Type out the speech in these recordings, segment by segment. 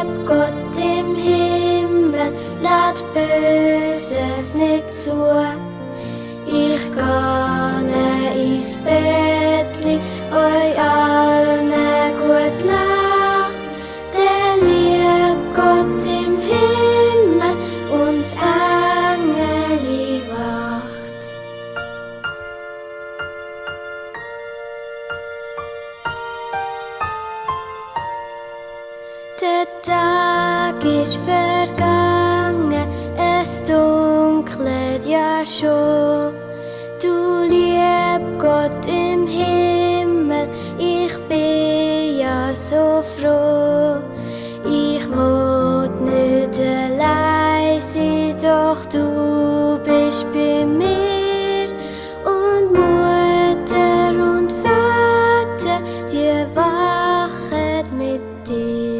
lieb Gott im Himmel, lässt Böses nicht zu. Ich gehe ins Bettli, euch allen gute Nacht. Der lieb Gott im Himmel, uns Engeli wacht. Der Tag ist vergangen, es dunkelt ja schon. Du lieb Gott im Himmel, ich bin ja so froh. Ich will nicht allein sein, doch du bist bei mir. Und Mutter und Vater, die wachen mit dir.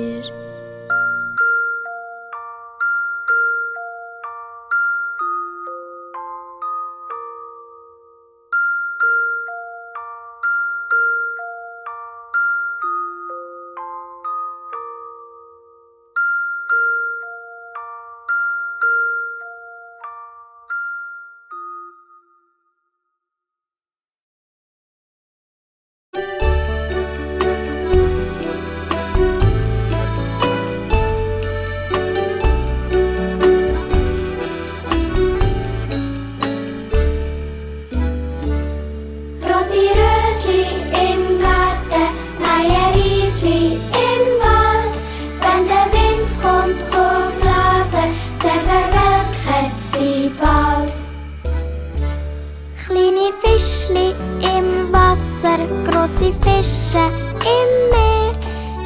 Fischli im Wasser, grosse Fische im Meer.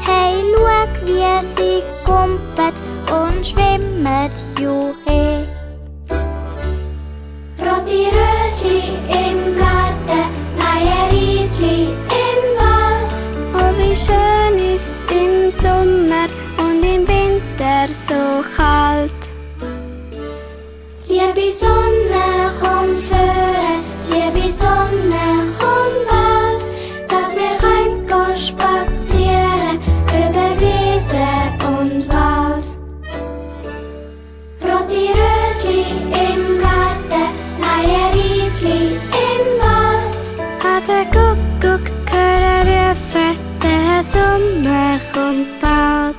Hey, schau, wie sie kumpet und schwimmen, juhe. Rote Rösli im Garten, neue Riesli im Wald. Oh, wie schön ist im Sommer und im Winter so kalt. Liebe Sonne, komm führen, liebe Sonne, komm bald, dass wir können gehen spazieren über Wiese und Wald. Rote Rösli im Garten, neue Riesli im Wald. Hat der Kuckuck hören rufen, der Sommer kommt bald.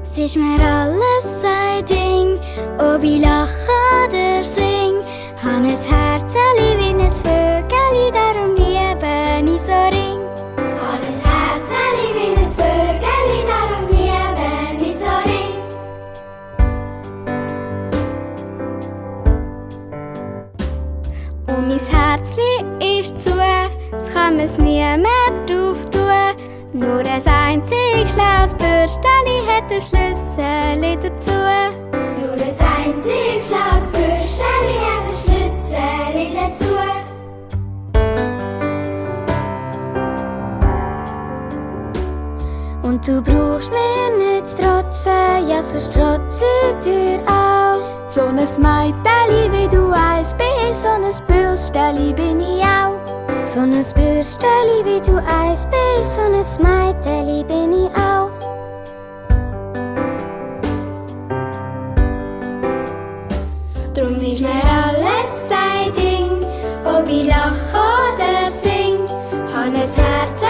Es ist mir alles ein Ding, ob ich lache oder sing. Han ein Herzeli wie ein Vögeli, darum liebe ich so ring. Han ein Herzeli wie ein Vögeli, darum liebe ich so ring. Und mein Herzli ist zu, es kann mir's nie mehr drauf tun. Nur ein einziges schlaues Bürsteli hat ein Schlüssel dazu. Nur ein einziges schlaues Bürsteli hat ein Schlüssel dazu. Und du brauchst mir nicht zu trotzen, ja sonst trotze ich dir auch. So ein Mädeli wie du eins bist, so ein Bürsteli bin ich auch. So ein Bürsteli wie du eins bist, so ein Mädeli bin ich auch. Drum ist mir alles ein Ding, ob ich lache oder sing. Han ein Herz